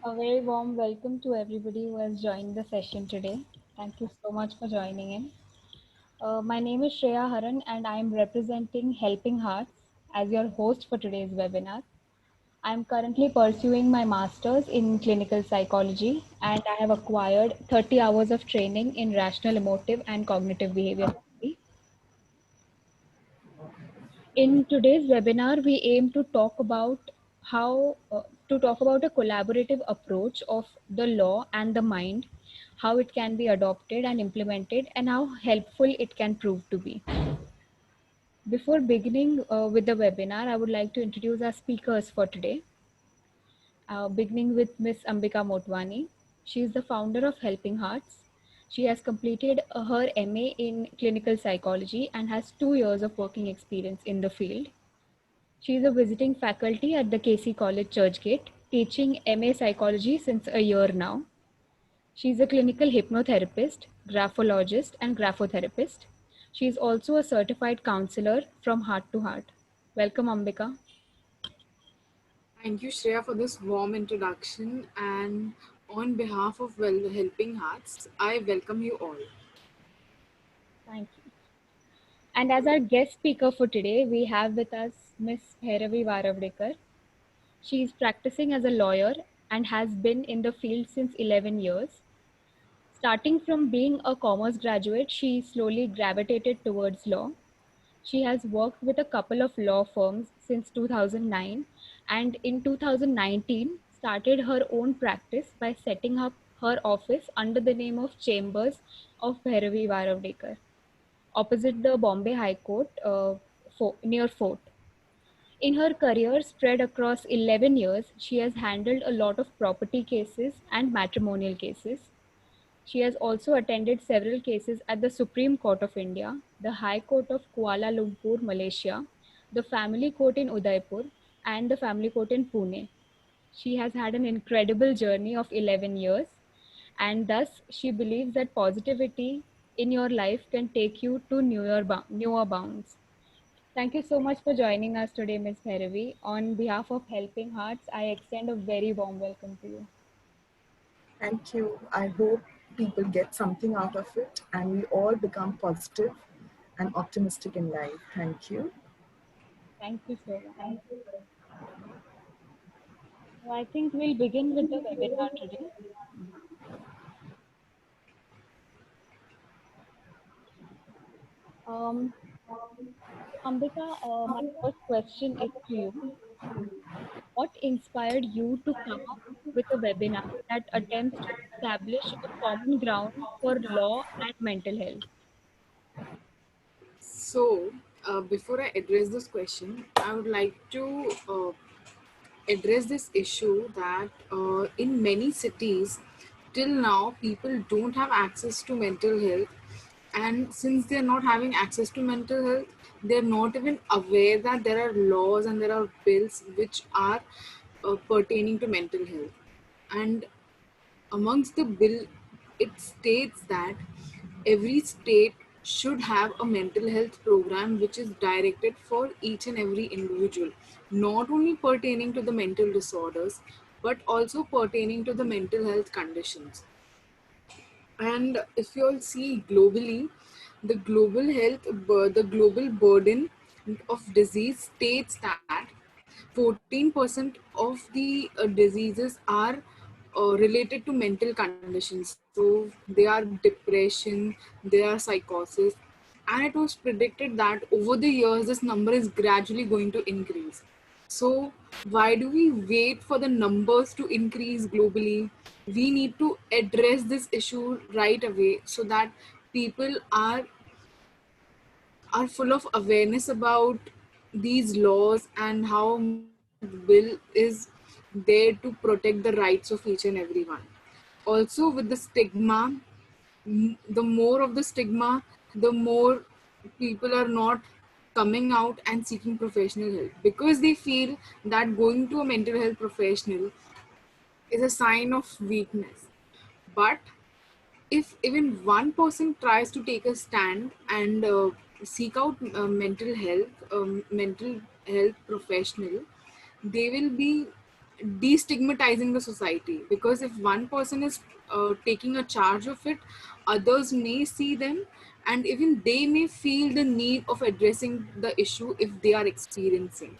A very warm welcome to everybody who has joined the session today. Thank you so much for joining in. My name is Shreya Haran and I am representing Helping Hearts as your host for today's webinar. I am currently pursuing my master's in clinical psychology and I have acquired 30 hours of training in rational emotive and cognitive behavior therapy. In today's webinar, we aim to talk about a collaborative approach of the law and the mind, how it can be adopted and implemented, and how helpful it can prove to be. Before beginning with the webinar, I would like to introduce our speakers for today, beginning with Ms. Ambika Motwani. She is the founder of Helping Hearts. She has completed her MA in clinical psychology and has 2 years of working experience in the field. She is a visiting faculty at the KC College Churchgate, teaching MA Psychology since a year now. She is a clinical hypnotherapist, graphologist, and graphotherapist. She is also a certified counselor from Heart to Heart. Welcome, Ambika. Thank you, Shreya, for this warm introduction. And on behalf of Helping Hearts, I welcome you all. Thank you. And as our guest speaker for today, we have with us Ms. Bhairavi Varavdekar. She is practicing as a lawyer and has been in the field since 11 years. Starting from being a commerce graduate, she slowly gravitated towards law. She has worked with a couple of law firms since 2009 and in 2019 started her own practice by setting up her office under the name of Chambers of Bhairavi Varavdekar opposite the Bombay High Court near Fort. In her career spread across 11 years, she has handled a lot of property cases and matrimonial cases. She has also attended several cases at the Supreme Court of India, the High Court of Kuala Lumpur, Malaysia, the Family Court in Udaipur, and the Family Court in Pune. She has had an incredible journey of 11 years, and thus she believes that positivity in your life can take you to newer bounds. Thank you so much for joining us today, Ms. Bhairavi. On behalf of Helping Hearts, I extend a very warm welcome to you. Thank you. I hope people get something out of it and we all become positive and optimistic in life. Thank you. Thank you so much. So I think we'll begin with the webinar today. Um, Ambika, my first question is to you. What inspired you to come up with a webinar that attempts to establish a common ground for law and mental health? So, before I address this question, I would like to address this issue that in many cities, till now, people don't have access to mental health. And since they're not having access to mental health, they're not even aware that there are laws and there are bills which are pertaining to mental health. And amongst the bill, it states that every state should have a mental health program which is directed for each and every individual, not only pertaining to the mental disorders, but also pertaining to the mental health conditions. And if you all see globally, the global burden of disease states that 14% of the diseases are related to mental conditions. So they are depression, they are psychosis, and it was predicted that over the years this number is gradually going to increase. So why do we wait for the numbers to increase globally? We need to address this issue right away so that people are full of awareness about these laws and how bill is there to protect the rights of each and everyone. Also, with the stigma, the more of the stigma, the more people are not coming out and seeking professional help because they feel that going to a mental health professional is a sign of weakness. But if even one person tries to take a stand and seek out mental health professional, they will be destigmatizing the society, because if one person is taking a charge of it, others may see them, and even they may feel the need of addressing the issue if they are experiencing.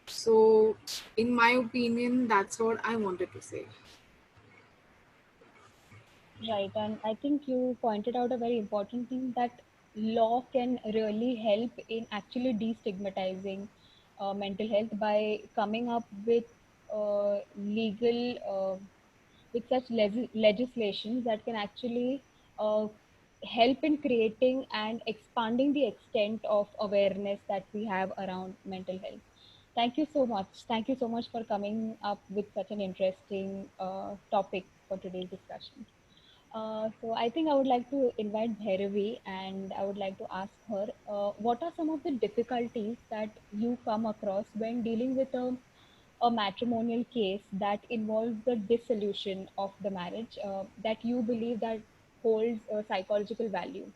So in my opinion, that's what I wanted to say. Right, and I think you pointed out a very important thing that law can really help in actually destigmatizing mental health by coming up with legal, with such legislations that can actually uh, help in creating and expanding the extent of awareness that we have around mental health. Thank you so much. Thank you so much for coming up with such an interesting topic for today's discussion. So I think I would like to invite Bhairavi and I would like to ask her, what are some of the difficulties that you come across when dealing with a matrimonial case that involves the dissolution of the marriage that you believe that holds a psychological value?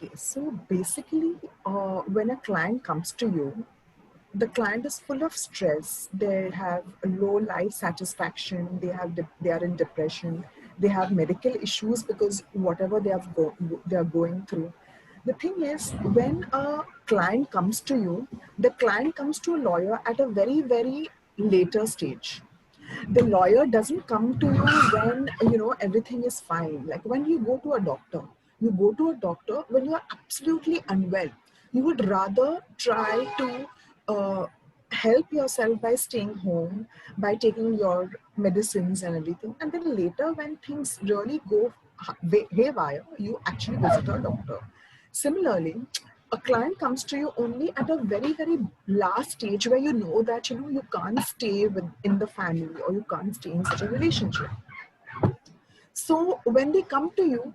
Okay, so basically, when a client comes to you, the client is full of stress. They have a low life satisfaction. They are in depression. They have medical issues because whatever they are going through. The thing is, when a client comes to you, the client comes to a lawyer at a very later stage. The lawyer doesn't come to you when everything is fine. Like when you go to a doctor when you are absolutely unwell. You would rather try to uh, help yourself by staying home, by taking your medicines and everything, and then later when things really go haywire, you actually visit a doctor. Similarly, a client comes to you only at a very last stage where you know that you can't stay in the family, or you can't stay in such a relationship. So when they come to you,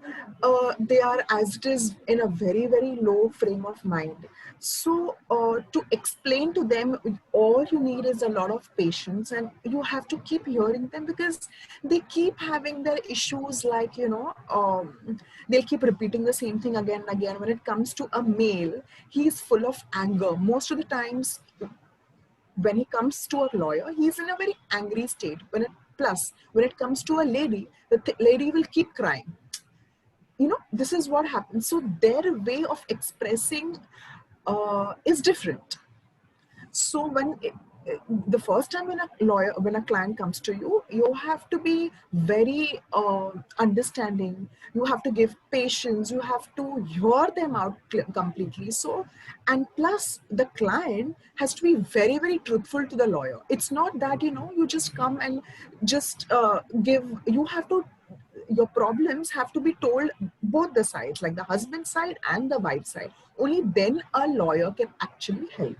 they are as it is in a very low frame of mind. So to explain to them, all you need is a lot of patience, and you have to keep hearing them because they keep having their issues. Like they'll keep repeating the same thing again and again. When it comes to a male, he is full of anger. Most of the times, when he comes to a lawyer, he's in a very angry state. When it comes to a lady, the lady will keep crying. This is what happens. So their way of expressing is different. So the first time when a client comes to you, you have to be very understanding. You have to give patience. You have to hear them out completely. So, and plus the client has to be very truthful to the lawyer. It's not that you just come and just give. You have to. Your problems have to be told both the sides, like the husband side and the wife side. Only then a lawyer can actually help.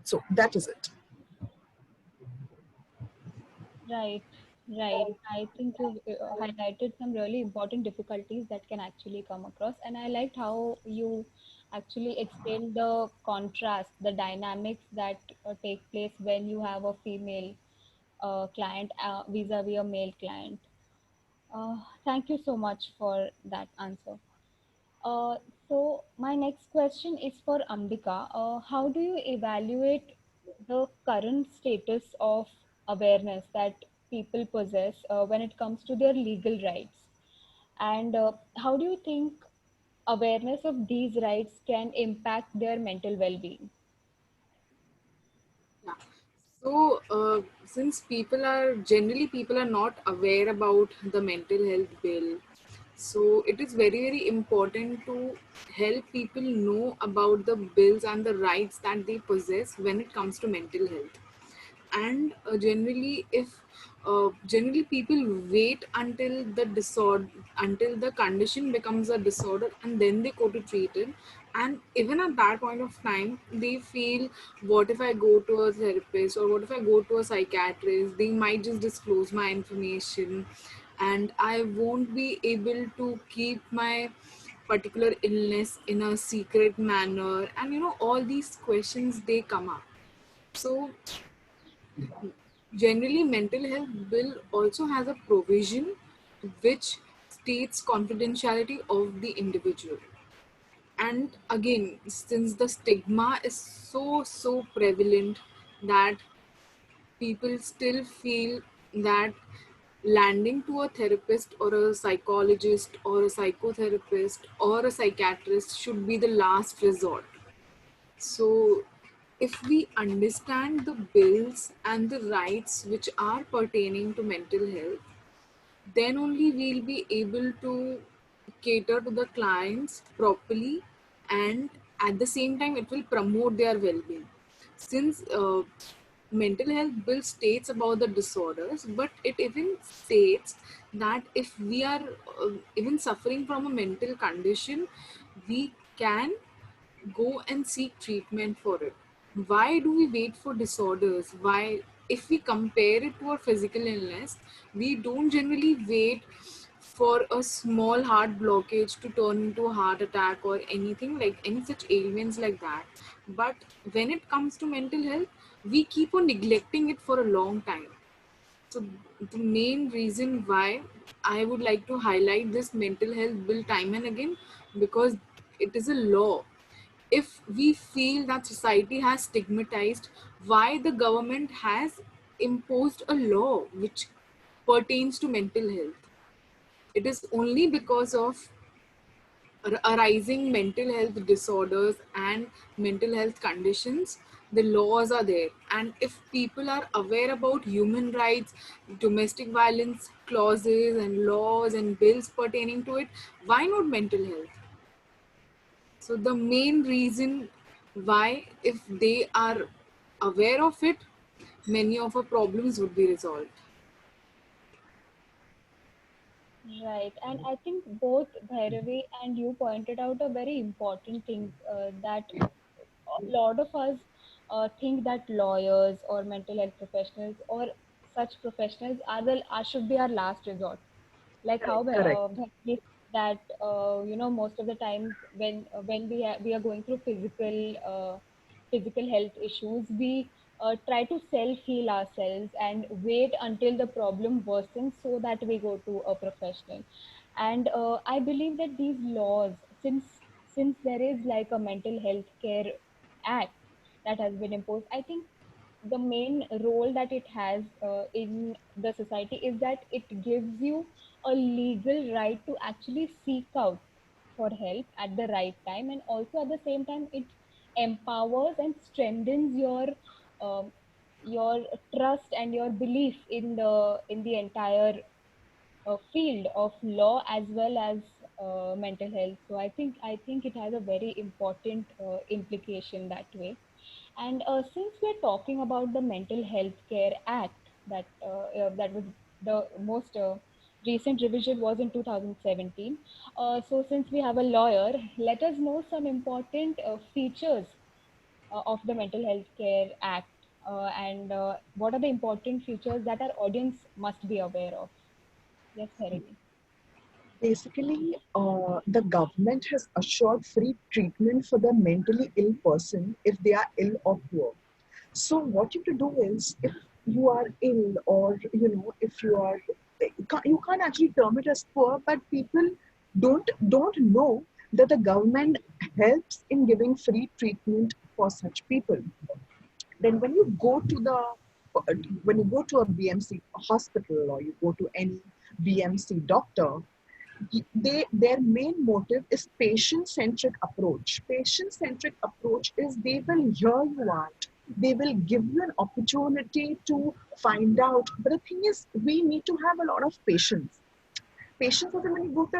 So that is it. Right, right. I think you highlighted some really important difficulties that can actually come across, and I liked how you actually explained the contrast, the dynamics that take place when you have a female client vis-a-vis a male client. Thank you so much for that answer. Uh, so my next question is for Ambika. How do you evaluate the current status of awareness that people possess when it comes to their legal rights? And how do you think awareness of these rights can impact their mental well-being? Yeah. So, since people are not aware about the mental health bill, so it is very important to help people know about the bills and the rights that they possess when it comes to mental health. And generally people wait until the condition becomes a disorder, and then they go to treat it. And even at that point of time, they feel, what if I go to a therapist, or what if I go to a psychiatrist, they might just disclose my information, and I won't be able to keep my particular illness in a secret manner. And all these questions, they come up. So generally, mental health bill also has a provision which states confidentiality of the individual. And again, since the stigma is so prevalent, that people still feel that landing to a therapist or a psychologist or a psychotherapist or a psychiatrist should be the last resort. So, if we understand the bills and the rights which are pertaining to mental health, then only we'll be able to cater to the clients properly, and at the same time it will promote their well-being. Since mental health bill states about the disorders, but it even states that if we are even suffering from a mental condition, we can go and seek treatment for it. Why do we wait for disorders? Why, if we compare it to a physical illness, we don't generally wait for a small heart blockage to turn into a heart attack or anything like any such ailments like that. But when it comes to mental health, we keep on neglecting it for a long time. So the main reason why I would like to highlight this mental health bill time and again, because it is a law. If we feel that society has stigmatized, why the government has imposed a law which pertains to mental health? It is only because of arising mental health disorders and mental health conditions. The laws are there, and if people are aware about human rights, domestic violence clauses and laws and bills pertaining to it, why not mental health? So the main reason why, if they are aware of it, many of our problems would be resolved. Right, and I think both Bhairavi and you pointed out a very important thing, that a lot of us think that lawyers or mental health professionals or such professionals should be our last resort. Like how Correct. Bharti said that most of the times when we are going through physical health issues, we try to self heal ourselves and wait until the problem worsens so that we go to a professional. And I believe that these laws, since there is like a mental health care act that has been imposed, I think the main role that it has in the society is that it gives you a legal right to actually seek out for help at the right time, and also at the same time it empowers and strengthens um, your trust and your belief in the entire field of law as well as mental health. So I think it has a very important implication that way. And since we're talking about the Mental Health Care Act, that was the most recent revision was in 2017. So since we have a lawyer, let us know some important features of the Mental Health Care Act, and what are the important features that our audience must be aware of. Yes, Bhairavi. Basically, the government has assured free treatment for the mentally ill person if they are ill or poor. So what you have to do is, if you are ill, or if you are, you can't actually term it as poor, but people don't know that the government helps in giving free treatment for such people. Then when you go to a BMC hospital, or you go to any BMC doctor, their main motive is patient centric approach is they will hear you out, they will give you an opportunity to find out. But the thing is, we need to have a lot of patience. Is that when you go to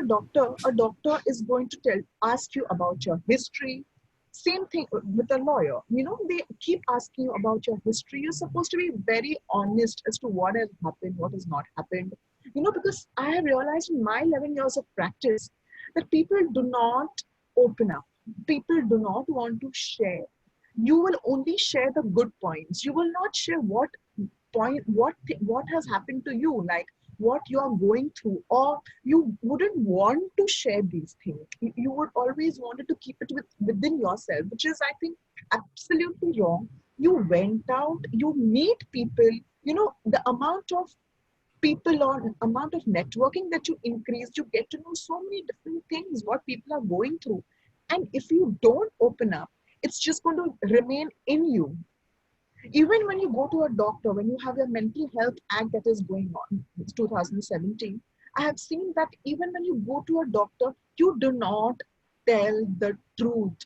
a doctor is going to ask you about your history. Same thing with a lawyer. They keep asking you about your history. You're supposed to be very honest as to what has happened, what has not happened. Because I have realized in my 11 years of practice that people do not open up. People do not want to share. You will only share the good points. You will not share what has happened to you, like what you are going through, or you wouldn't want to share these things. You would always wanted to keep it within yourself, which is, I think, absolutely wrong. You went out, you meet people, the amount of people or amount of networking that you increase, you get to know so many different things, what people are going through. And if you don't open up, it's just going to remain in you. Even when you go to a doctor, when you have a mental health act that is going on, it's 2017, I have seen that even when you go to a doctor, you do not tell the truth.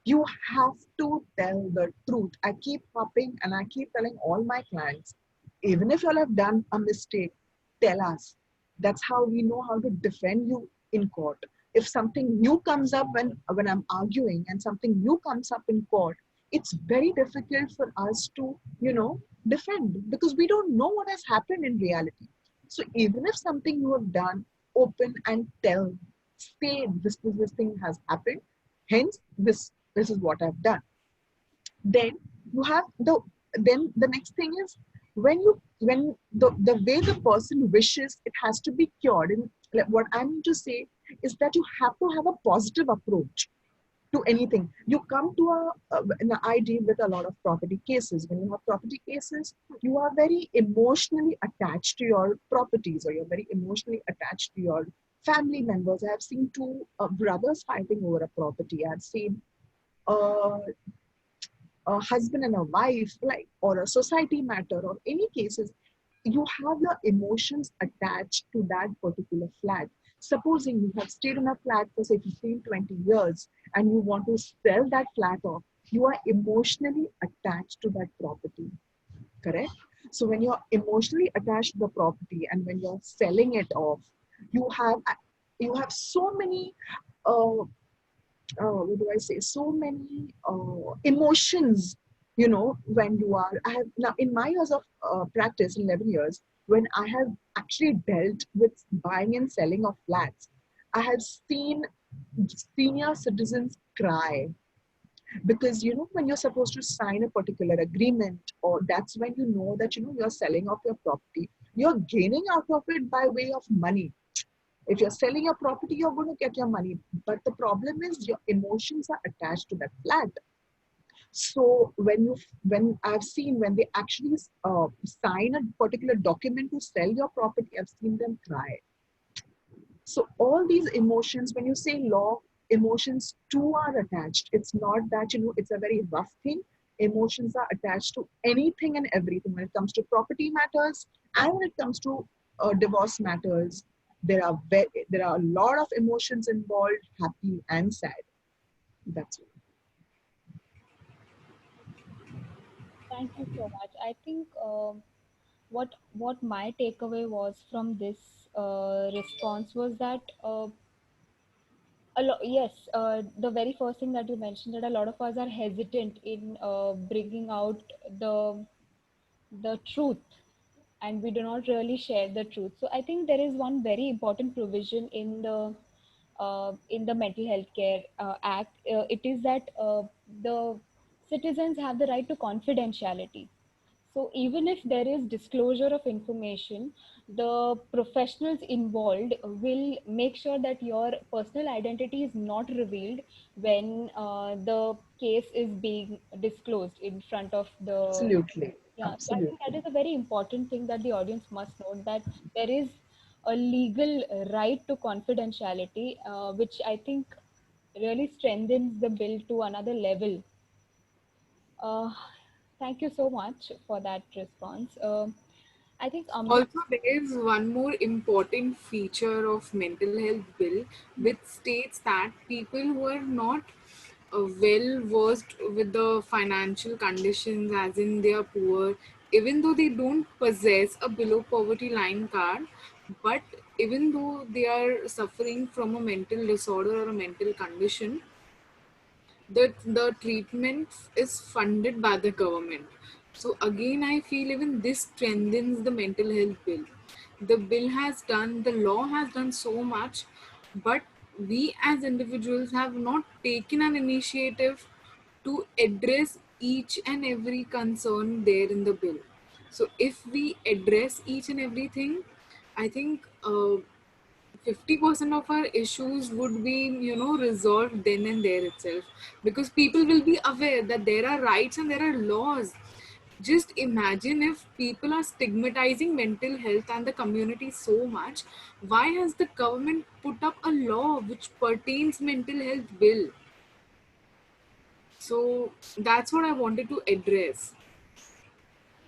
You have to tell the truth. I keep hopping and I keep telling all my clients, even if you all have done a mistake, tell us. That's how we know how to defend you in court. If something new comes up when I'm arguing and something new comes up in court, it's very difficult for us to, defend because we don't know what has happened in reality. So even if something you have done, open and tell, say this thing has happened. Hence, this is what I've done. Then you have the next thing is when the way the person wishes it has to be cured. And like, what I mean to say is that you have to have a positive approach to anything. You come to an ID with a lot of property cases. When you have property cases, you are very emotionally attached to your properties, or you're very emotionally attached to your family members. I have seen two brothers fighting over a property. I've seen uh, a husband and a wife, like, or a society matter, or any cases, you have your emotions attached to that particular flat. Supposing you have stayed in a flat for say 15, 20 years and you want to sell that flat off, you are emotionally attached to that property, correct? So when you're emotionally attached to the property and when you're selling it off, you have you have so many uh, what do I say, so many emotions, when you are, I have now in my years of practice, 11 years, when I have actually dealt with buying and selling of flats, I have seen senior citizens cry because, when you're supposed to sign a particular agreement, or that's when you know that, you're selling off your property, you're gaining out of it by way of money. If you're selling your property, you're going to get your money. But the problem is your emotions are attached to that flat. So when I've seen when they actually sign a particular document to sell your property, I've seen them cry. So all these emotions, when you say law, emotions too are attached. It's not that, it's a very rough thing. Emotions are attached to anything and everything. When it comes to property matters and when it comes to divorce matters, there are a lot of emotions involved, happy and sad. That's it. Thank you so much. I think what my takeaway was from this response was that yes, the very first thing that you mentioned, that a lot of us are hesitant in bringing out the truth, and we do not really share the truth. So I think there is one very important provision in the mental health care act. It is that the citizens have the right to confidentiality. So even if there is disclosure of information, the professionals involved will make sure that your personal identity is not revealed when the case is being disclosed in front of the. Absolutely. Yeah, so I think that Absolutely. is a very important thing that the audience must note, that there is a legal right to confidentiality, which I think really strengthens the bill to another level. Uh, Thank you so much for that response. I think Amrit. Also, there is one more important feature of mental health bill, which states that people who are not well versed with the financial conditions, as in they are poor, even though they don't possess a below poverty line card, but even though they are suffering from a mental disorder or a mental condition, the treatment is funded by the government. So again, I feel even this strengthens the mental health bill. The bill has done, the law has done so much, but we as individuals have not taken an initiative to address each and every concern there in the bill. So if we address each and everything, I think 50% of our issues would be, resolved then and there itself, because people will be aware that there are rights and there are laws. Just imagine if people are stigmatizing mental health and the community so much, why has the government put up a law which pertains mental health bill? So that's what I wanted to address.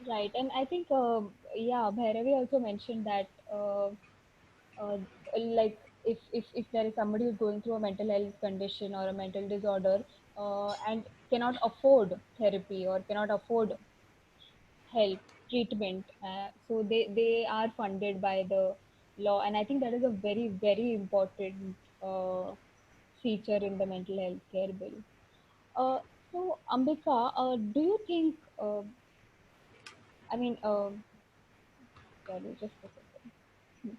Right, and I think yeah, Bhairavi also mentioned that uh, like if there is somebody who's going through a mental health condition or a mental disorder and cannot afford therapy or cannot afford help treatment, so they are funded by the law, and I think that is a very important feature in the mental health care bill. uh, so Ambika, do you think I mean sorry, just a second.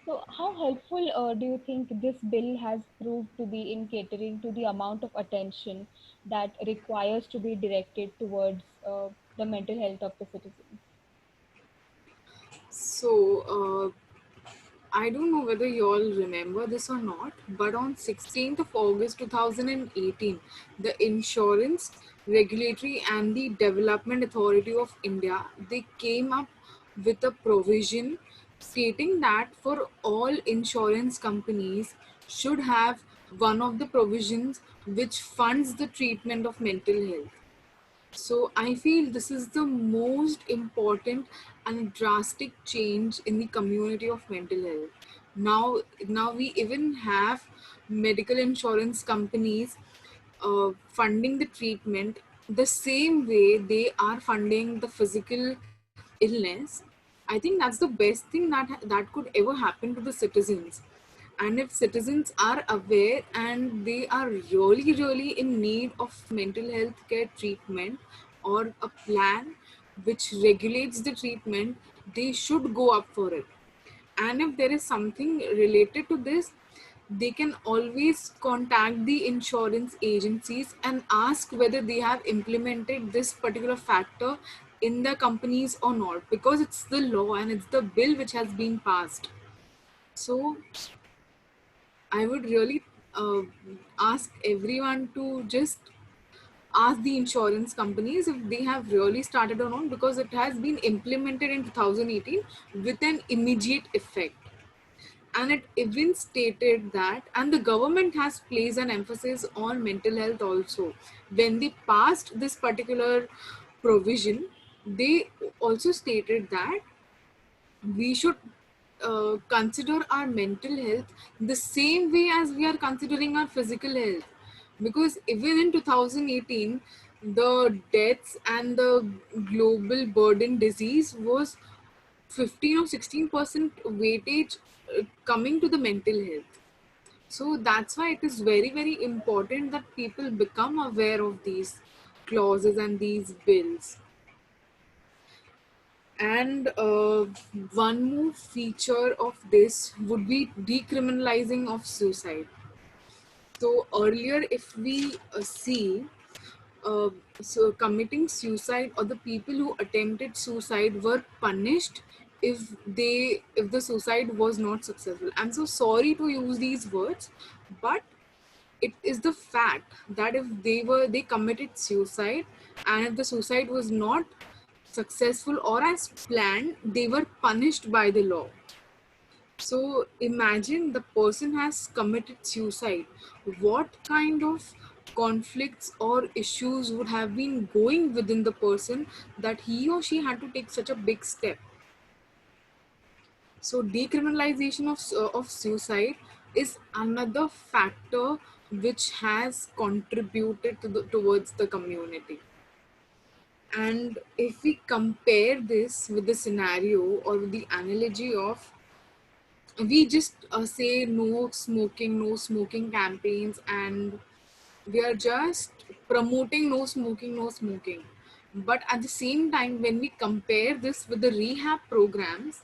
So, how helpful do you think this bill has proved to be in catering to the amount of attention that requires to be directed towards the mental health of the citizens? So, I don't know whether you all remember this or not, but on 16th of August 2018, the Insurance Regulatory and the Development Authority of India, they came up with a provision stating that for all insurance companies should have one of the provisions which funds the treatment of mental health. So I feel this is the most important and drastic change in the community of mental health. Now we even have medical insurance companies funding the treatment the same way they are funding the physical illness. I think that's the best thing that could ever happen to the citizens. And if citizens are aware and they are really in need of mental health care treatment or a plan which regulates the treatment, they should go up for it. And if there is something related to this, they can always contact the insurance agencies and ask whether they have implemented this particular factor in the companies or not, because it's the law and it's the bill which has been passed. So I would really ask everyone to just ask the insurance companies if they have really started or not, because it has been implemented in 2018 with an immediate effect. And it even stated that, and the government has placed an emphasis on mental health also. When they passed this particular provision, they also stated that we should consider our mental health the same way as we are considering our physical health, because even in 2018 the deaths and the global burden disease was 15 or 16% weightage coming to the mental health. So that's why it is very important that people become aware of these clauses and these bills. And one more feature of this would be decriminalizing of suicide. So earlier, if we see, uh, so committing suicide or the people who attempted suicide were punished if the suicide was not successful. I'm so sorry to use these words, but it is the fact that if they committed suicide and if the suicide was not successful or as planned, they were punished by the law. So imagine the person has committed suicide. What kind of conflicts or issues would have been going within the person that he or she had to take such a big step? So decriminalization of suicide is another factor which has contributed towards the community. And if we compare this with the scenario or with the analogy of, we just say no smoking campaigns, and we are just promoting no smoking. But at the same time, when we compare this with the rehab programs,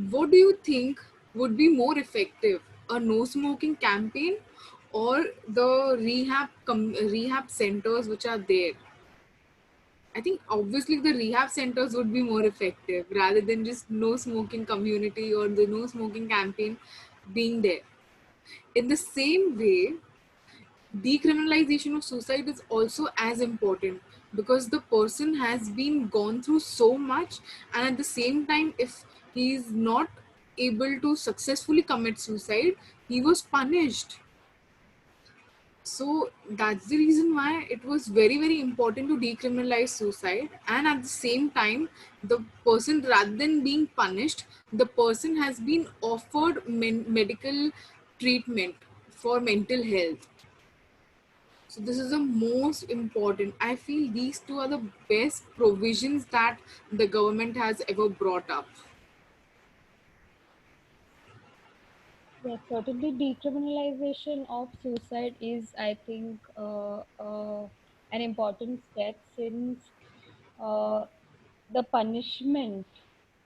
what do you think would be more effective, a no smoking campaign or the rehab centers which are there? I think obviously the rehab centers would be more effective rather than just no smoking community or the no smoking campaign being there. In the same way, decriminalization of suicide is also as important, because the person has been gone through so much, and at the same time, if he is not able to successfully commit suicide, he was punished. So that's the reason why it was very, very important to decriminalize suicide. And at the same time, the person, rather than being punished, the person has been offered medical treatment for mental health. So this is the most important. I feel these two are the best provisions that the government has ever brought up. Yes, certainly decriminalization of suicide is, I think, an important step since uh, the punishment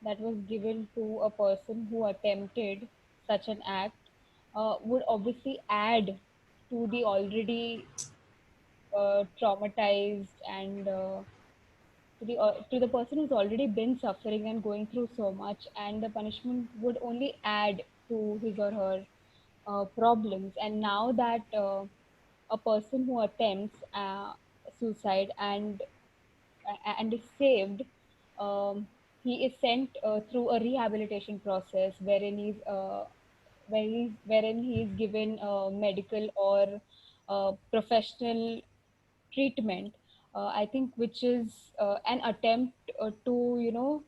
that was given to a person who attempted such an act would obviously add to the already traumatized and to the person who's already been suffering and going through so much, and the punishment would only add to his or her problems. And now that a person who attempts suicide and is saved, um, he is sent through a rehabilitation process wherein he is given medical or professional treatment. I think which is an attempt to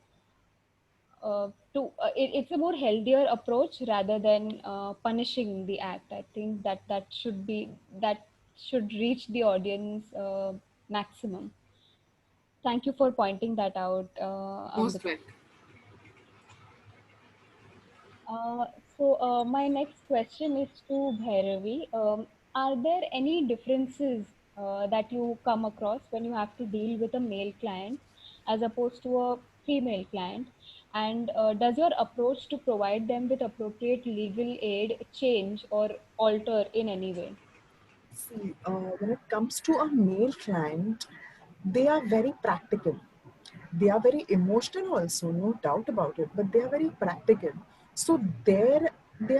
it's a more healthier approach rather than punishing the act. I think that should reach the audience maximum. Thank you for pointing that out, Most Ambika. right. Uh, so my next question is to Bhairavi. Are there any differences that you come across when you have to deal with a male client as opposed to a female client? And does your approach to provide them with appropriate legal aid change or alter in any way? See, when it comes to a male client, they are very practical. They are very emotional also, no doubt about it, but they are very practical. So their way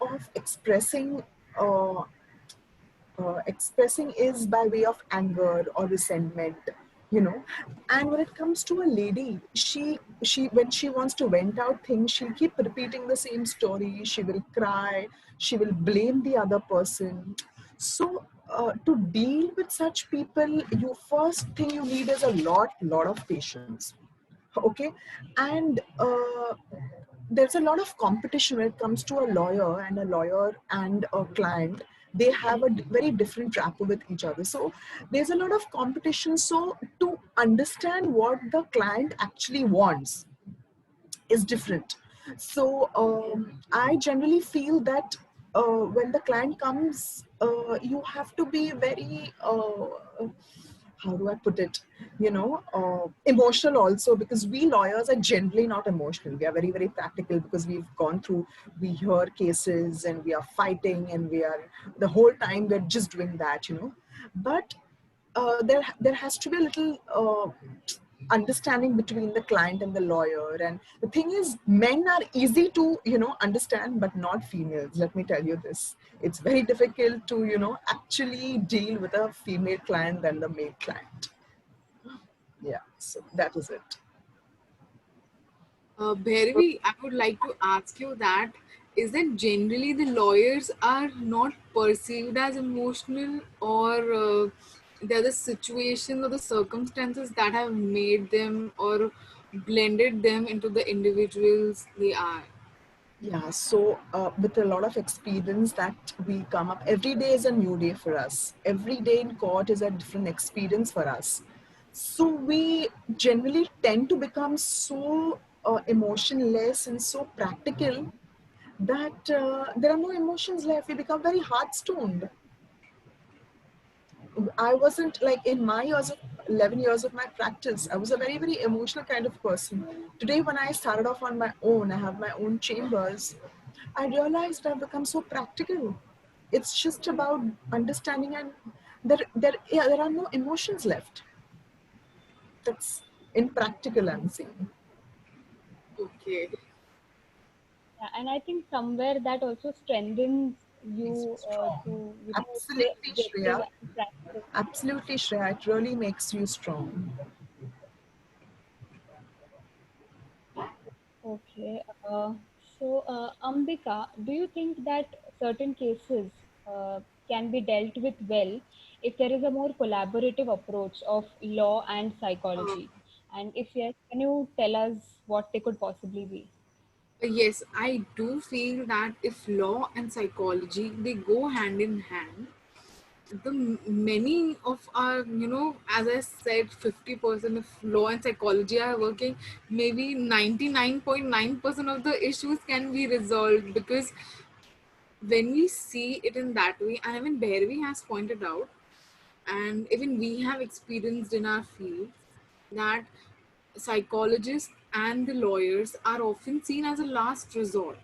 of uh, expressing is by way of anger or resentment, you know. And when it comes to a lady, she when she wants to vent out things, she'll keep repeating the same story. She will cry, she will blame the other person. So to deal with such people, you first thing you need is a lot of patience. Okay. And there's a lot of competition when it comes to a lawyer, and a lawyer and a client, they have a very different rapport with each other. So there's a lot of competition. So to understand what the client actually wants is different. So I generally feel that when the client comes, you have to be very how do I put it? Emotional also, because we lawyers are generally not emotional. We are very, very practical because we've gone through, we hear cases and we are fighting and we are, the whole time we're just doing that, But there has to be a little understanding between the client and the lawyer. And the thing is, men are easy to understand, but not females. Let me tell you this: it's very difficult to actually deal with a female client than the male client. Yeah, so that is it. Bhairavi, I would like to ask you that is that generally the lawyers are not perceived as emotional, or they're the situations or the circumstances that have made them or blended them into the individuals they are? Yeah, so with a lot of experience that we come up, every day is a new day for us. Every day in court is a different experience for us. So we generally tend to become so emotionless and so practical that there are no emotions left. We become very hard stoned. I wasn't like in my years of 11 years of my practice, I was a very, very emotional kind of person. Today, when I started off on my own, I have my own chambers, I realized I've become so practical. It's just about understanding, and there are no emotions left. That's impractical, I'm saying. Okay. Yeah, and I think somewhere that also strengthens Makes you you strong. to stay Absolutely, objective Shreya. and practical. Absolutely, Shreya. It really makes you strong. Okay. So, Ambika, do you think that certain cases uh, can be dealt with well if there is a more collaborative approach of law and Uh, psychology? And if yes, can you tell us what they could possibly be? yes, I do feel that if law and psychology they go hand in hand, many of our, as I said, 50% of law and psychology are working, maybe 99.9% of the issues can be resolved, because when we see it in that way, and even Bhairavi has pointed out, and even we have experienced in our field, that psychologists and the lawyers are often seen as a last resort.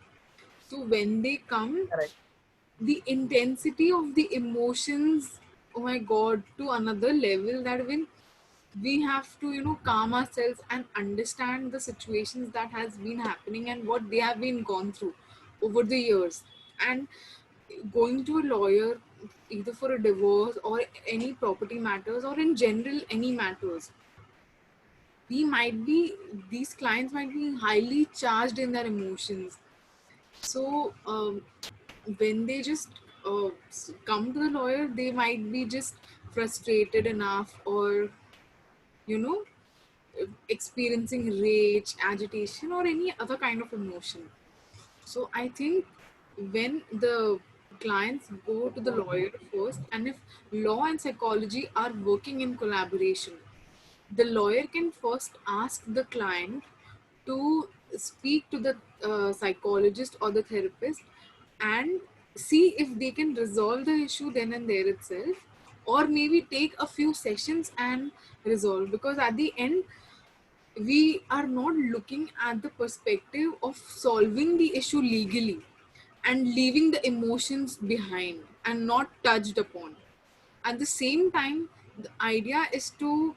So when they come, Correct. the intensity of the emotions, oh my god, to another level, that when we have to calm ourselves and understand the situations that has been happening and what they have been gone through over the years. And going to a lawyer, either for a divorce or any property matters, or in general any matters, we might be these clients might be highly charged in their emotions. So when they just come to the lawyer, they might be just frustrated enough, or you know experiencing rage, agitation, or any other kind of emotion. So I think when the clients go to the lawyer first, and if law and psychology are working in collaboration, the lawyer can first ask the client to speak to the psychologist or the therapist, and see if they can resolve the issue then and there itself, or maybe take a few sessions and resolve, because at the end we are not looking at the perspective of solving the issue legally and leaving the emotions behind and not touched upon. At the same time, the idea is to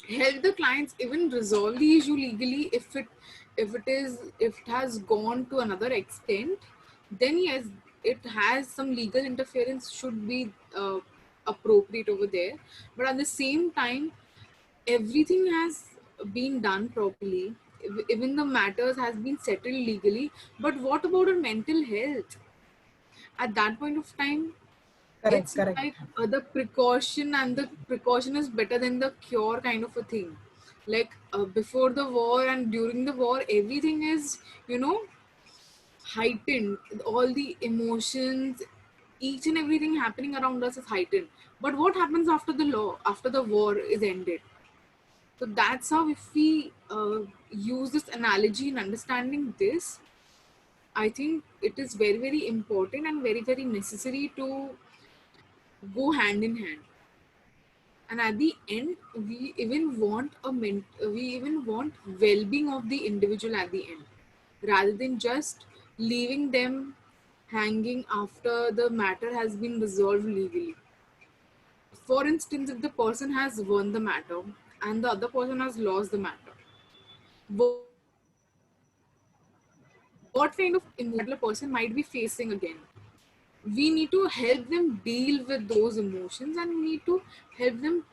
help the clients even resolve the issue legally. If it has gone to another extent, then yes, it has some legal interference should be appropriate over there. But at the same time, everything has been done properly, even the matters has been settled legally. But what about our mental health? At that point of time, Correct. it's Correct. like the precaution, and the precaution is better than the cure kind of a thing. Like before the war and during the war, everything is you know heightened. All the emotions, each and everything happening around us is heightened. But what happens after the law, after the war is ended? So that's how, if we use this analogy in understanding this, I think it is very, very important and very, very necessary to go hand in hand. And at the end, we even want well-being of the individual at the end, rather than just leaving them hanging after the matter has been resolved legally. For instance, if the person has won the matter and the other person has lost the matter, what kind of emotion that particular person might be facing again? We need to help them deal with those emotions, and we need to help them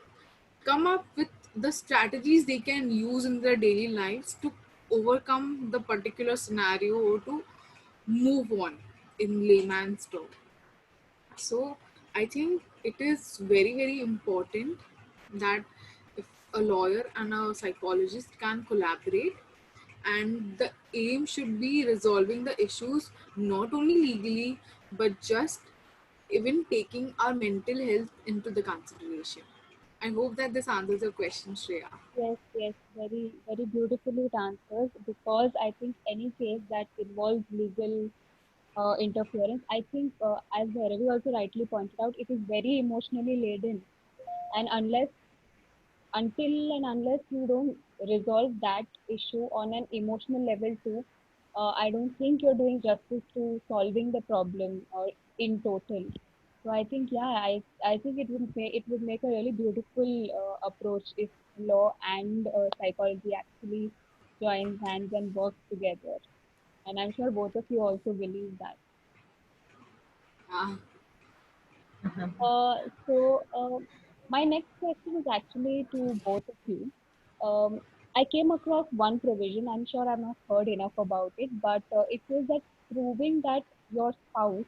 come up with the strategies they can use in their daily lives to overcome the particular scenario, or to move on, in layman's term. So I think it is very, very important that if a lawyer and a psychologist can collaborate, and the aim should be resolving the issues not only legally, but just even taking our mental health into the consideration. I hope that this answers your question, Shreya. Yes, yes, very, very beautifully it answers, because I think any case that involves legal interference, I think, as Bhairavi also rightly pointed out, it is very emotionally laden. And until and unless you don't resolve that issue on an emotional level too, I don't think you're doing justice to solving the problem in total. So I think, yeah, I think it would make a really beautiful approach if law and psychology actually joins hands and works together. And I'm sure both of you also believe that. Ah, Uh, so, my next question is actually to both of you. I came across one provision. I'm sure I've not heard enough about it, but it says that proving that your spouse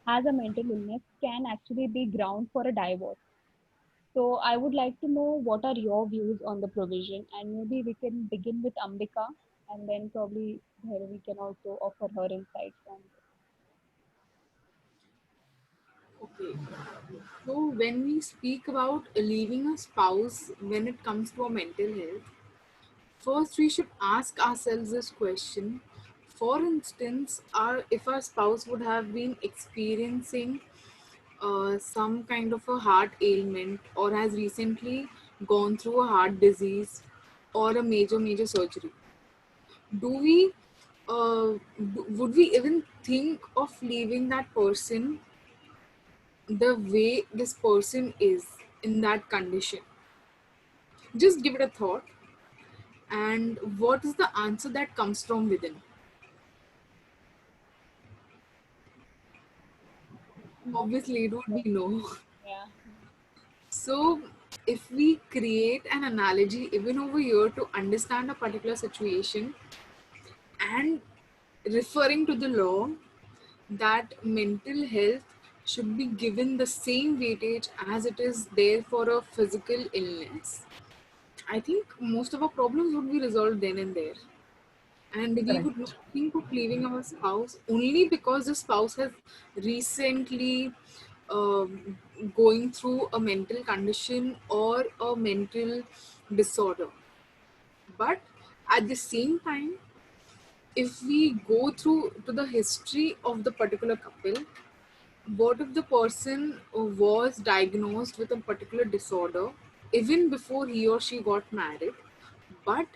has a mental illness can actually be ground for a divorce. So I would like to know what are your views on the provision, and maybe we can begin with Ambika, and then probably we can also offer her insights on this. Okay. So when we speak about leaving a spouse when it comes to our mental health, first we should ask ourselves this question. For instance, if our spouse would have been experiencing some kind of a heart ailment or has recently gone through a heart disease or a major surgery, do we would we even think of leaving that person the way this person is in that condition? Just give it a thought. And what is the answer that comes from within? Obviously, it would be no. Yeah. So, if we create an analogy even over here to understand a particular situation and referring to the law that mental health should be given the same weightage as it is there for a physical illness, I think most of our problems would be resolved then and there. And we would not Correct. think of leaving our spouse only because the spouse has recently going through a mental condition or a mental disorder. But at the same time, if we go through to the history of the particular couple, what if the person was diagnosed with a particular disorder even before he or she got married? But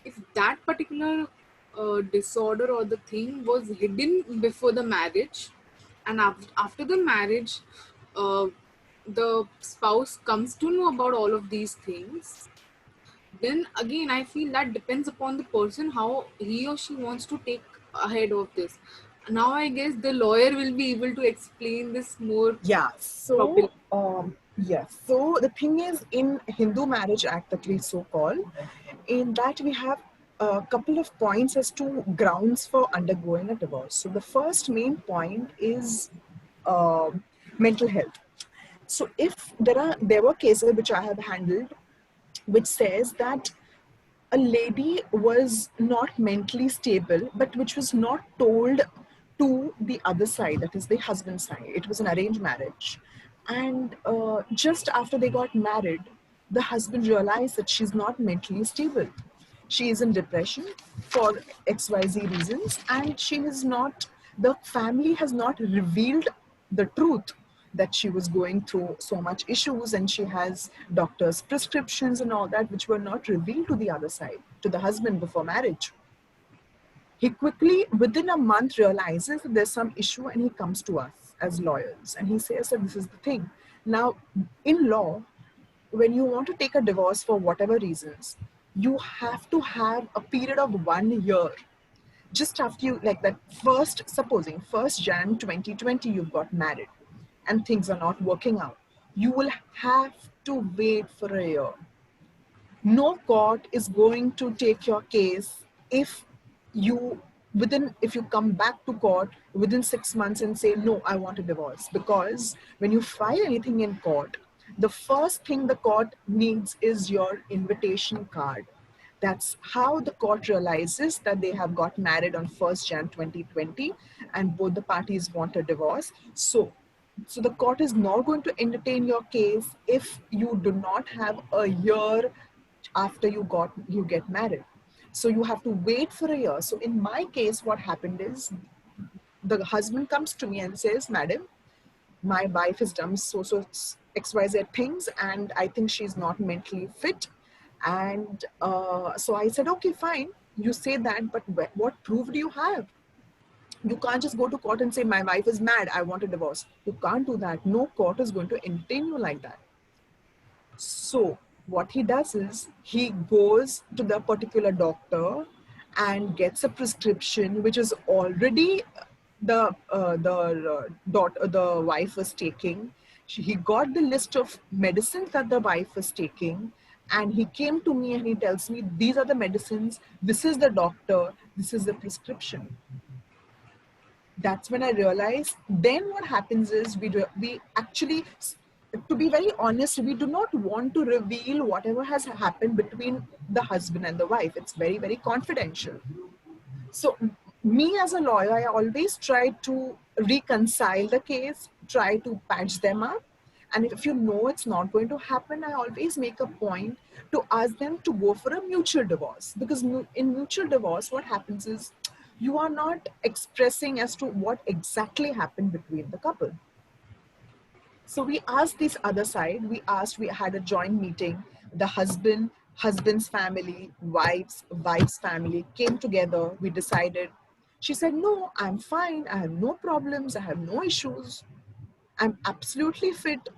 if that particular disorder or the thing was hidden before the marriage, and after the marriage, uh, the spouse comes to know about all of these things, then again I feel that depends upon the person how he or she wants to take ahead of this. Now I guess the lawyer will be able to explain this more Yeah. properly. Yes. So the thing is, in Hindu Marriage Act that we so call, in that we have a couple of points as to grounds for undergoing a divorce. So the first main point is mental health. So if there were cases which I have handled, which says that a lady was not mentally stable, but which was not told to the other side, that is the husband side. It was an arranged marriage. And just after they got married, the husband realized that she's not mentally stable. She is in depression for XYZ reasons, and she is not, the family has not revealed the truth that she was going through so much issues, and she has doctors' prescriptions and all that, which were not revealed to the other side, to the husband before marriage. He quickly, within a month, realizes that there's some issue, and he comes to us as lawyers and he says that this is the thing. Now, in law, when you want to take a divorce for whatever reasons, you have to have a period of 1 year. Just after you, like that first, supposing 1st Jan 2020, you've got married and things are not working out, you will have to wait for a year. No court is going to take your case if you if you come back to court within 6 months and say no, I want a divorce. Because when you file anything in court, the first thing the court needs is your invitation card. That's how the court realizes that they have got married on 1st Jan 2020 and both the parties want a divorce. So the court is not going to entertain your case if you do not have a year after you get married. So you have to wait for a year. So in my case, what happened is the husband comes to me and says, Madam, my wife has done so XYZ things, and I think she's not mentally fit. And so I said, okay, fine. You say that, but what proof do you have? You can't just go to court and say, my wife is mad, I want a divorce. You can't do that. No court is going to entertain you like that. So what he does is he goes to the particular doctor and gets a prescription which is already the wife was taking. He got the list of medicines that the wife was taking, and he came to me and he tells me, these are the medicines, this is the doctor, this is the prescription. That's when I realized. Then what happens is we actually, to be very honest, we do not want to reveal whatever has happened between the husband and the wife. It's very, very confidential. So me as a lawyer, I always try to reconcile the case, try to patch them up. And if you know it's not going to happen, I always make a point to ask them to go for a mutual divorce. Because in mutual divorce, what happens is you are not expressing as to what exactly happened between the couple. So we asked this other side, we had a joint meeting. The husband's family, wife's family came together. We decided. She said, no, I'm fine. I have no problems. I have no issues. I'm absolutely fit.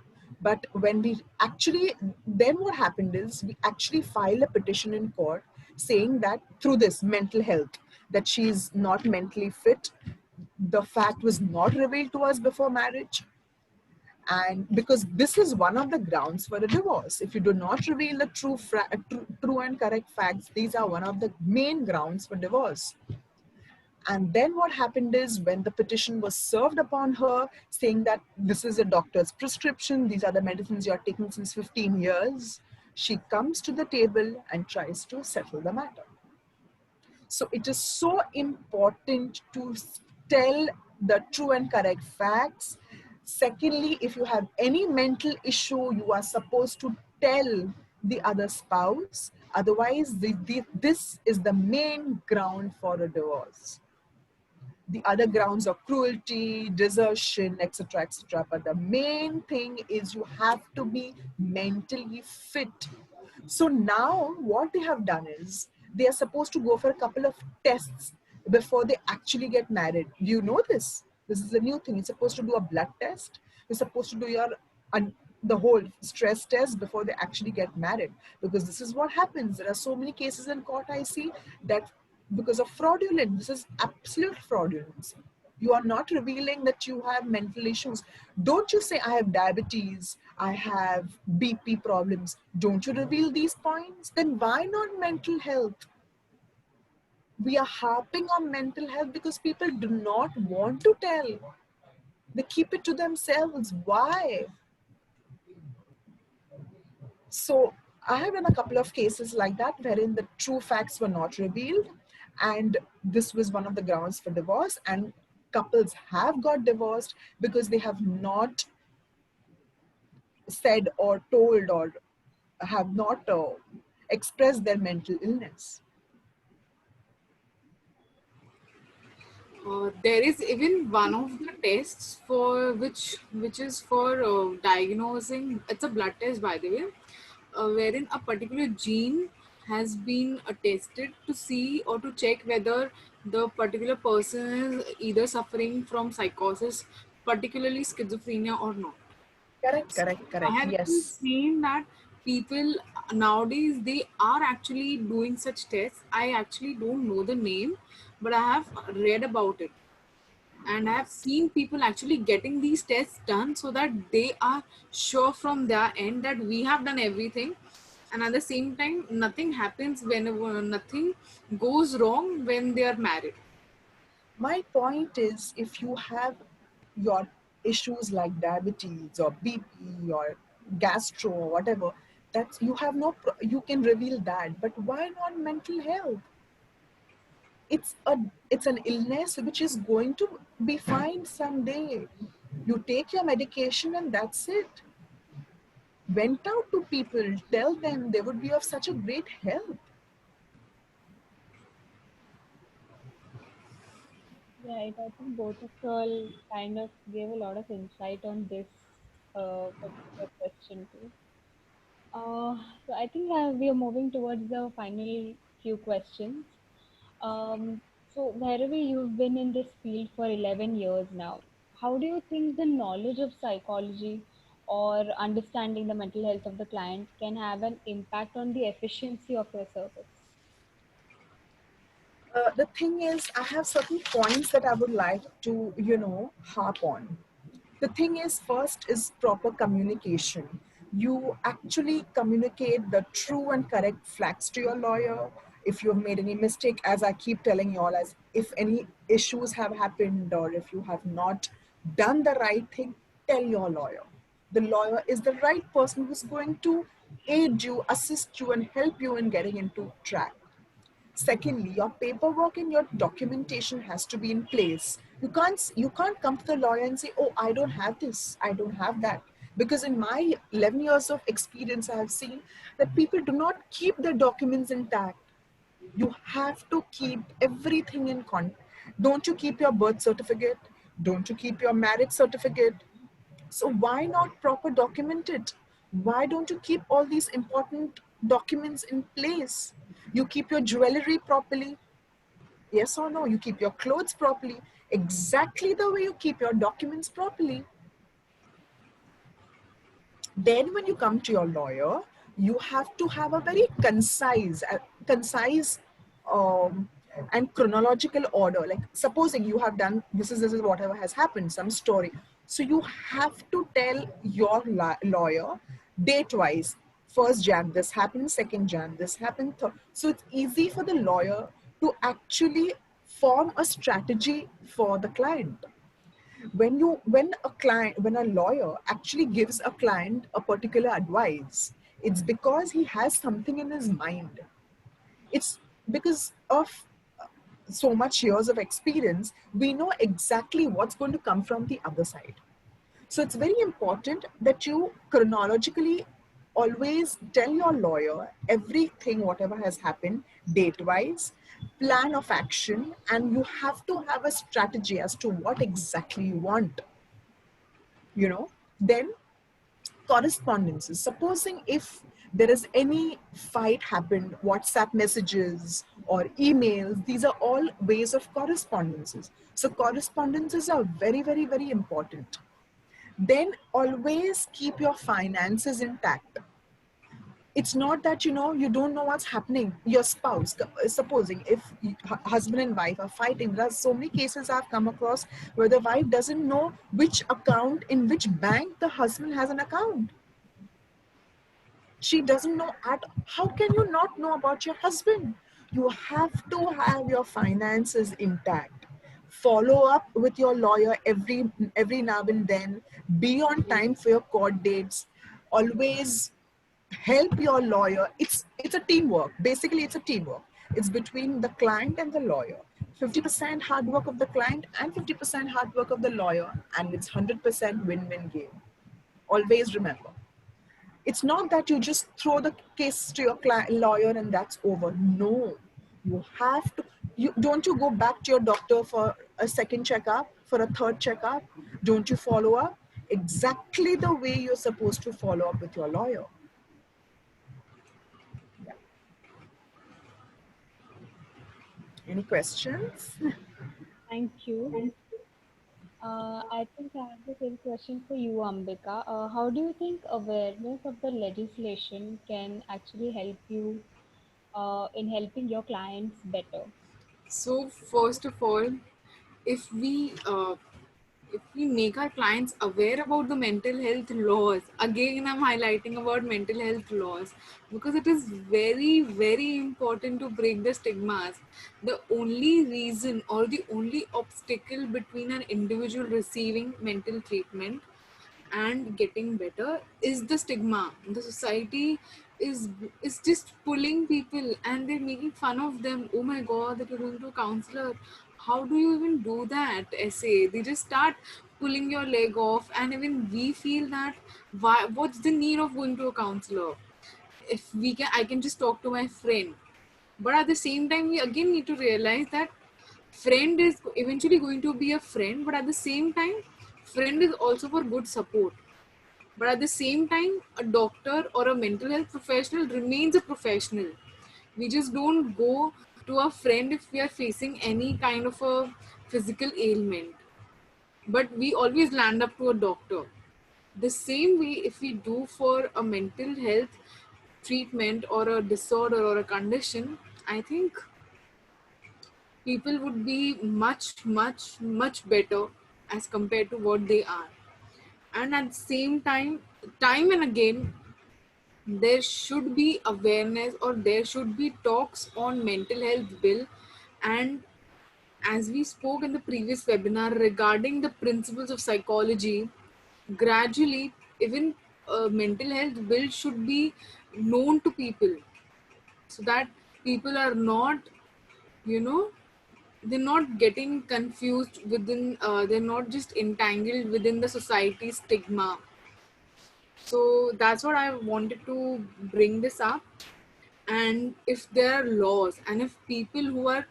But when we actually, then what happened is we actually filed a petition in court saying that through this mental health, that she's not mentally fit. The fact was not revealed to us before marriage. And because this is one of the grounds for a divorce, if you do not reveal the true and correct facts, these are one of the main grounds for divorce. And then what happened is when the petition was served upon her saying that this is a doctor's prescription, these are the medicines you're taking since 15 years, she comes to the table and tries to settle the matter. So it is so important to tell the true and correct facts. Secondly, if you have any mental issue, you are supposed to tell the other spouse. Otherwise, this is the main ground for a divorce. The other grounds are cruelty, desertion, etc., etc. But the main thing is you have to be mentally fit. So now what they have done is they are supposed to go for a couple of tests before they actually get married. Do you know this? This is a new thing. You're supposed to do a blood test. You're supposed to do the whole stress test before they actually get married, because this is what happens. There are so many cases in court I see that because of fraudulent, this is absolute fraudulence. You are not revealing that you have mental issues. Don't you say I have diabetes, I have BP problems. Don't you reveal these points? Then why not mental health? We are harping on mental health because people do not want to tell. They keep it to themselves. Why? So I have done a couple of cases like that wherein the true facts were not revealed, and this was one of the grounds for divorce. And couples have got divorced because they have not said or told or have not expressed their mental illness. There is even one of the tests for which is for diagnosing. It's a blood test, by the way, wherein a particular gene has been tested to see or to check whether the particular person is either suffering from psychosis, particularly schizophrenia, or not. Correct, So correct, I correct. have been Yes. seeing that people nowadays they are actually doing such tests. I actually don't know the name, but I have read about it, and I have seen people actually getting these tests done so that they are sure from their end that we have done everything, and at the same time nothing happens whenever nothing goes wrong when they are married. My point is, if you have your issues like diabetes or BP or gastro or whatever, that's you have no, you can reveal that. But why not mental health? It's a, it's an illness which is going to be fine someday. You take your medication and that's it. Went out to people, tell them, they would be of such a great help. Right. I think both of you all kind of gave a lot of insight on this particular question too. Uh, so I think we are moving towards the final few questions. So Bhairavi, you've been in this field for 11 years now. How do you think the knowledge of psychology or understanding the mental health of the client can have an impact on the efficiency of your service? The thing is, I have certain points that I would like to, harp on. The thing is, first is proper communication. You actually communicate the true and correct facts to your lawyer. If you've made any mistake, as I keep telling you all, as if any issues have happened or if you have not done the right thing, tell your lawyer. The lawyer is the right person who's going to aid you, assist you, and help you in getting into track. Secondly, your paperwork and your documentation has to be in place. You can't come to the lawyer and say, "Oh, I don't have this, I don't have that," because in my 11 years of experience, I have seen that people do not keep their documents intact. You have to keep everything in con. Don't you keep your birth certificate? Don't you keep your marriage certificate? So why not proper document it? Why don't you keep all these important documents in place? You keep your jewelry properly. Yes or no? You keep your clothes properly. Exactly the way you keep your documents properly. Then when you come to your lawyer, you have to have a very concise um, and chronological order. Like supposing you have done this is whatever has happened, some story. So you have to tell your lawyer date wise. First Jan this happened, second Jan this happened. So it's easy for the lawyer to actually form a strategy for the client. When a lawyer actually gives a client a particular advice, it's because he has something in his mind. It's because of so much years of experience, we know exactly what's going to come from the other side. So it's very important that you chronologically always tell your lawyer everything, whatever has happened, date wise, plan of action, and you have to have a strategy as to what exactly you want. Then correspondences. Supposing if there is any fight happened, WhatsApp messages or emails, these are all ways of correspondences. So correspondences are very, very, very important. Then always keep your finances intact. It's not that you don't know what's happening. Your spouse, supposing if husband and wife are fighting, there are so many cases I've come across where the wife doesn't know which account in which bank the husband has an account. She doesn't know at how can you not know about your husband? You have to have your finances intact. Follow up with your lawyer every now and then. Be on time for your court dates. Always help your lawyer. It's a teamwork. Basically, it's a teamwork. It's between the client and the lawyer. 50% hard work of the client and 50% hard work of the lawyer, and it's 100% win-win game. Always remember. It's not that you just throw the case to your lawyer and that's over. No, you have to. You don't you go back to your doctor for a second checkup, for a third checkup? Don't you follow up exactly the way you're supposed to follow up with your lawyer? Yeah. Any questions? Thank you. I think I have the same question for you, Ambika. How do you think awareness of the legislation can actually help you in helping your clients better? So first of all, if we if we make our clients aware about the mental health laws, again I'm highlighting about mental health laws because it is very, very important to break the stigmas. The only reason or the only obstacle between an individual receiving mental treatment and getting better is the stigma. The society is just pulling people and they're making fun of them. Oh my god, that you're going to a counselor, how do you even do that essay? They just start pulling your leg off, and even we feel that why, what's the need of going to a counselor? If we can, I can just talk to my friend. But at the same time, we again need to realize that friend is eventually going to be a friend, but at the same time, friend is also for good support. But at the same time, a doctor or a mental health professional remains a professional. We just don't go to a friend if we are facing any kind of a physical ailment, but we always land up to a doctor. The same way, if we do for a mental health treatment or a disorder or a condition, I think people would be much, much, much better as compared to what they are. And at the same time and again, there should be awareness, or there should be talks on mental health bill. And as we spoke in the previous webinar regarding the principles of psychology, gradually even mental health bill should be known to people, so that people are not, you know, they're not getting confused within, they're not just entangled within the society's stigma. So that's what I wanted to bring this up. And if there are laws, and if people who are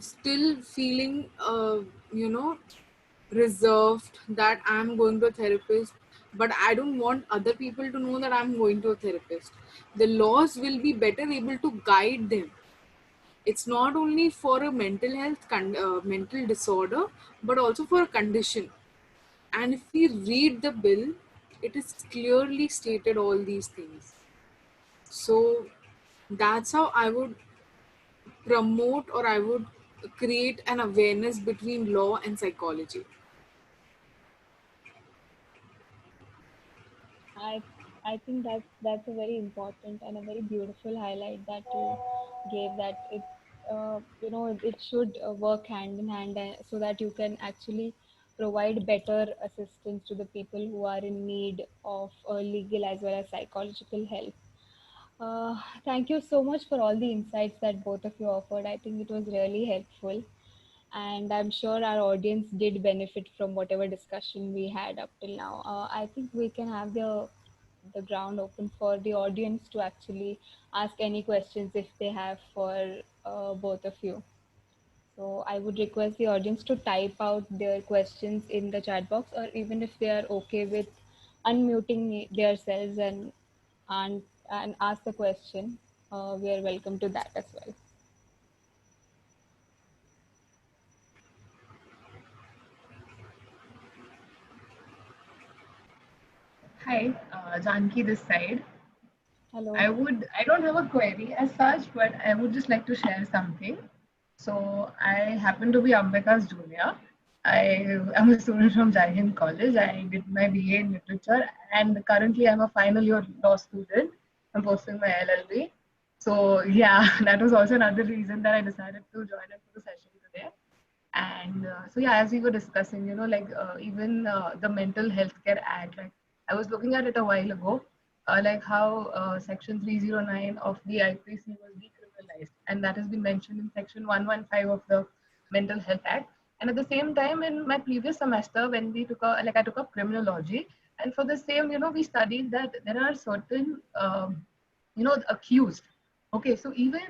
still feeling, you know, reserved that I'm going to a therapist, but I don't want other people to know that I'm going to a therapist, the laws will be better able to guide them. It's not only for a mental health mental disorder, but also for a condition. And if we read the bill, it is clearly stated all these things. So that's how I would promote, or I would create an awareness between law and psychology. I I think that's a very important and a very beautiful highlight that you gave, that it it should work hand in hand, so that you can actually provide better assistance to the people who are in need of legal as well as psychological help. Thank you so much for all the insights that both of you offered. I think it was really helpful, and I'm sure our audience did benefit from whatever discussion we had up till now. I think we can have the ground open for the audience to actually ask any questions if they have for both of you. So I would request the audience to type out their questions in the chat box, or even if they are okay with unmuting themselves and and ask the question, we are welcome to that as well. Hi, Janki this side. Hello. I don't have a query as such, but I would just like to share something. So I happen to be Ambika's junior. I am a student from Jai Hind College. I did my BA in literature, and currently I'm a final year law student. I'm pursuing my LLB. So yeah, that was also another reason that I decided to join in for the session today. And so yeah, as we were discussing, even the Mental Health Care Act, like I was looking at it a while ago, like how Section 309 of the IPC was decriminalized, and that has been mentioned in Section 115 of the Mental Health Act. And at the same time, in my previous semester, when we took I took up criminology, and for the same, we studied that there are certain, accused. Okay, so even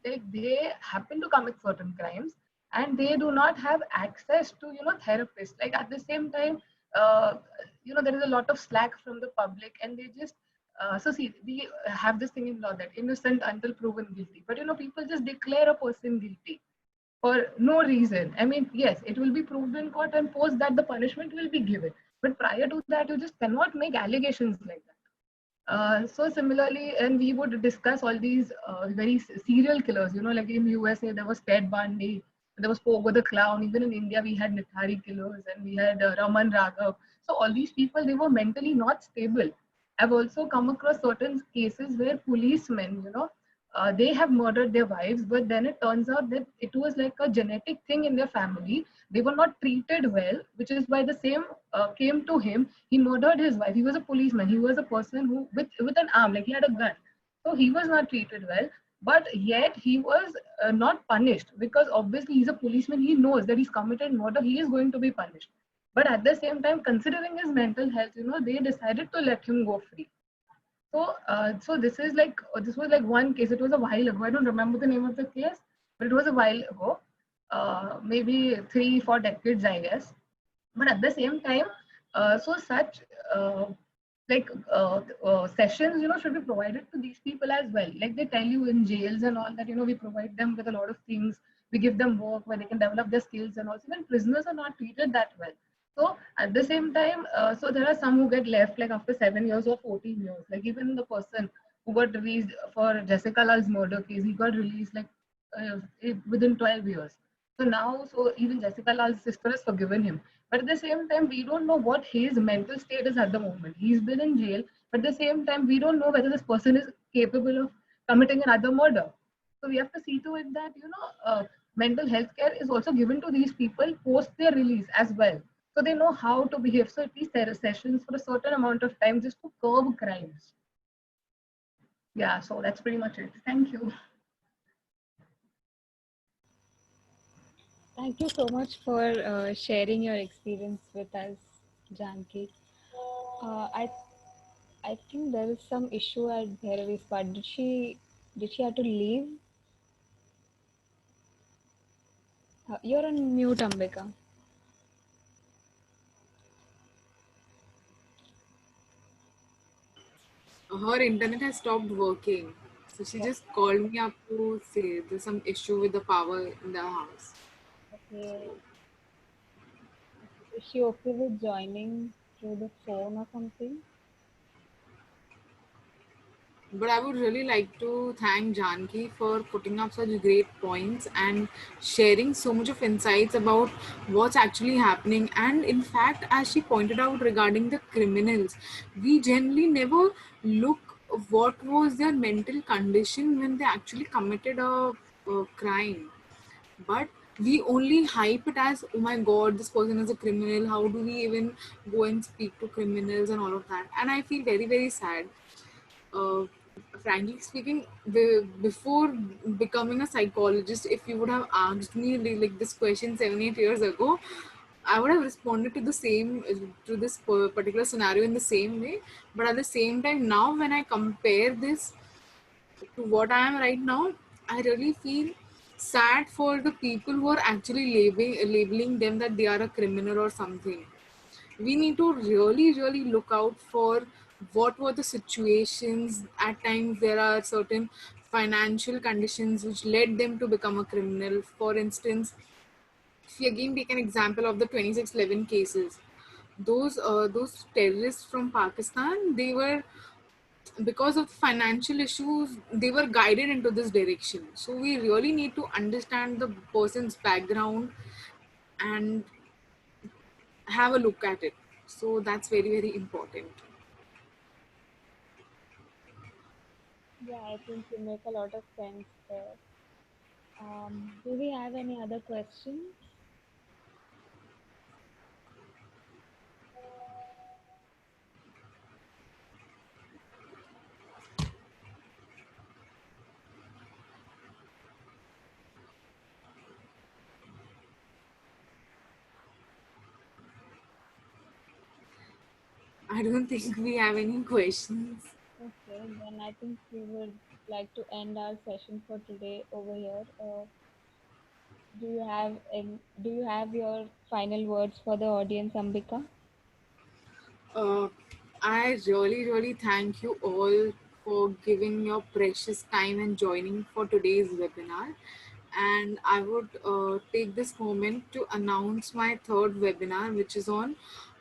they happen to commit certain crimes, and they do not have access to therapists. Like at the same time, uh, there is a lot of slack from the public, and they just so see, we have this thing in law that innocent until proven guilty, but people just declare a person guilty for no reason. I mean, yes, it will be proved in court, and post that the punishment will be given, but prior to that you just cannot make allegations like that. So similarly, and we would discuss all these very serial killers. Like in USA, there was Ted Bundy, there was Pogo the Clown. Even in India, we had Nithari killers, and we had Raman Raghav. So all these people, they were mentally not stable. I've also come across certain cases where policemen, they have murdered their wives, but then it turns out that it was like a genetic thing in their family. They were not treated well, which is why the same came to him. He murdered his wife. He was a policeman. He was a person who, with an arm, like he had a gun. So he was not treated well, but yet he was not punished, because obviously he's a policeman. He knows that he's committed murder. He is going to be punished. But at the same time, considering his mental health, they decided to let him go free. So this is like this was like one case. It was a while ago. I don't remember the name of the case, but it was a while ago, maybe 3 4 decades, I guess. But at the same time, so such sessions, should be provided to these people as well. Like they tell you in jails and all that, we provide them with a lot of things. We give them work where they can develop their skills, and also when prisoners are not treated that well. So at the same time, so there are some who get left like after 7 years or 14 years. Like even the person who got released for Jessica Lal's murder case, he got released like within 12 years. So now, so even Jessica Lal's sister has forgiven him. But at the same time, we don't know what his mental state is at the moment. He's been in jail. But at the same time, we don't know whether this person is capable of committing another murder. So we have to see to it that mental health care is also given to these people post their release as well, so they know how to behave. So at least there are sessions for a certain amount of time just to curb crimes. Yeah, so that's pretty much it. Thank you. Thank you so much for sharing your experience with us, Janki. I think there is some issue at Bhairavi's part. Did she have to leave? You're on mute, Ambika. Her internet has stopped working. So she just called me up to say there's some issue with the power in the house. Okay. Is she okay with joining through the phone or something? But I would really like to thank Janki for putting up such great points and sharing so much of insights about what's actually happening. And in fact, as she pointed out regarding the criminals, we generally never look what was their mental condition when they actually committed a crime. But we only hype it as, oh my god, this person is a criminal. How do we even go and speak to criminals and all of that? And I feel very, very sad. uh, Frankly speaking, before becoming a psychologist, if you would have asked me like this question 7 8 years ago, I would have responded to the same to this particular scenario in the same way. But at the same time, now when I compare this to what I am right now, I really feel sad for the people who are actually labeling them that they are a criminal or something. We need to really, really look out for what were the situations. At times, there are certain financial conditions which led them to become a criminal. For instance, if we again take an example of the 2611 cases, those terrorists from Pakistan, they were, because of financial issues, they were guided into this direction. So we really need to understand the person's background and have a look at it. So that's very, very important. Yeah, I think you make a lot of sense there. Do we have any other questions? I don't think we have any questions. Okay, then I think we would like to end our session for today over here. Do you have your final words for the audience, Ambika? Uh, I really, really thank you all for giving your precious time and joining for today's webinar. And I would take this moment to announce my third webinar, which is on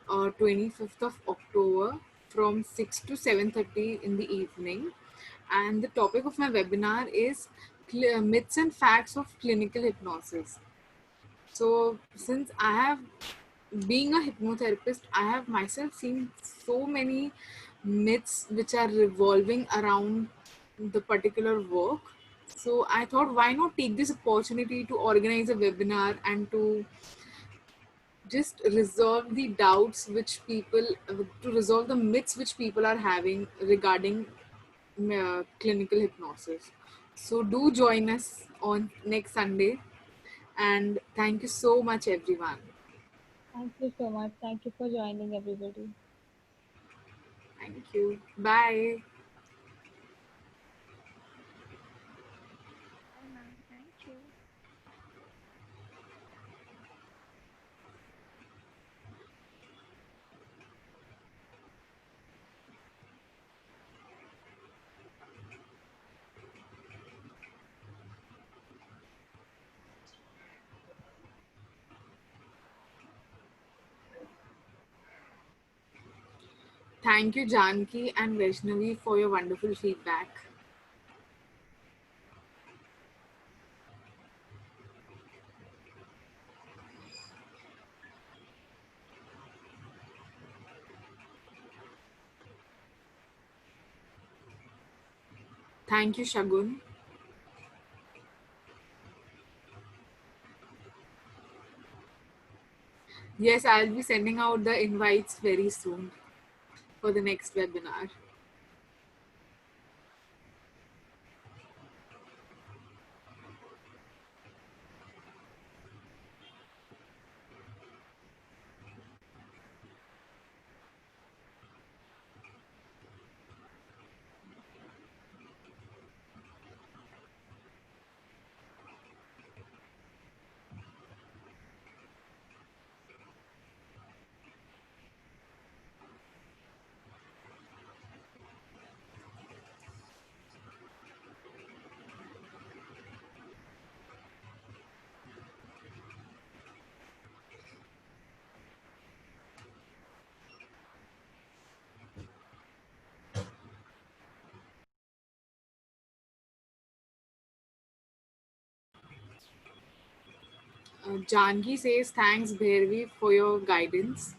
25th of October from 6 to 7:30 in the evening. And the topic of my webinar is myths and facts of clinical hypnosis. So, since I have, being a hypnotherapist, I have myself seen so many myths which are revolving around the particular work. So, I thought, why not take this opportunity to organize a webinar and to just resolve the doubts which people, to resolve the myths which people are having regarding clinical hypnosis. So, do join us on next Sunday, and thank you so much, everyone. Thank you so much. Thank you for joining, everybody. Thank you. Bye. Bye, ma'am. Thank you. Thank you, Janki and Vaishnavi, for your wonderful feedback. Thank you, Shagun. Yes, I'll be sending out the invites very soon for the next webinar. Jangi says, thanks, Bhairavi, for your guidance.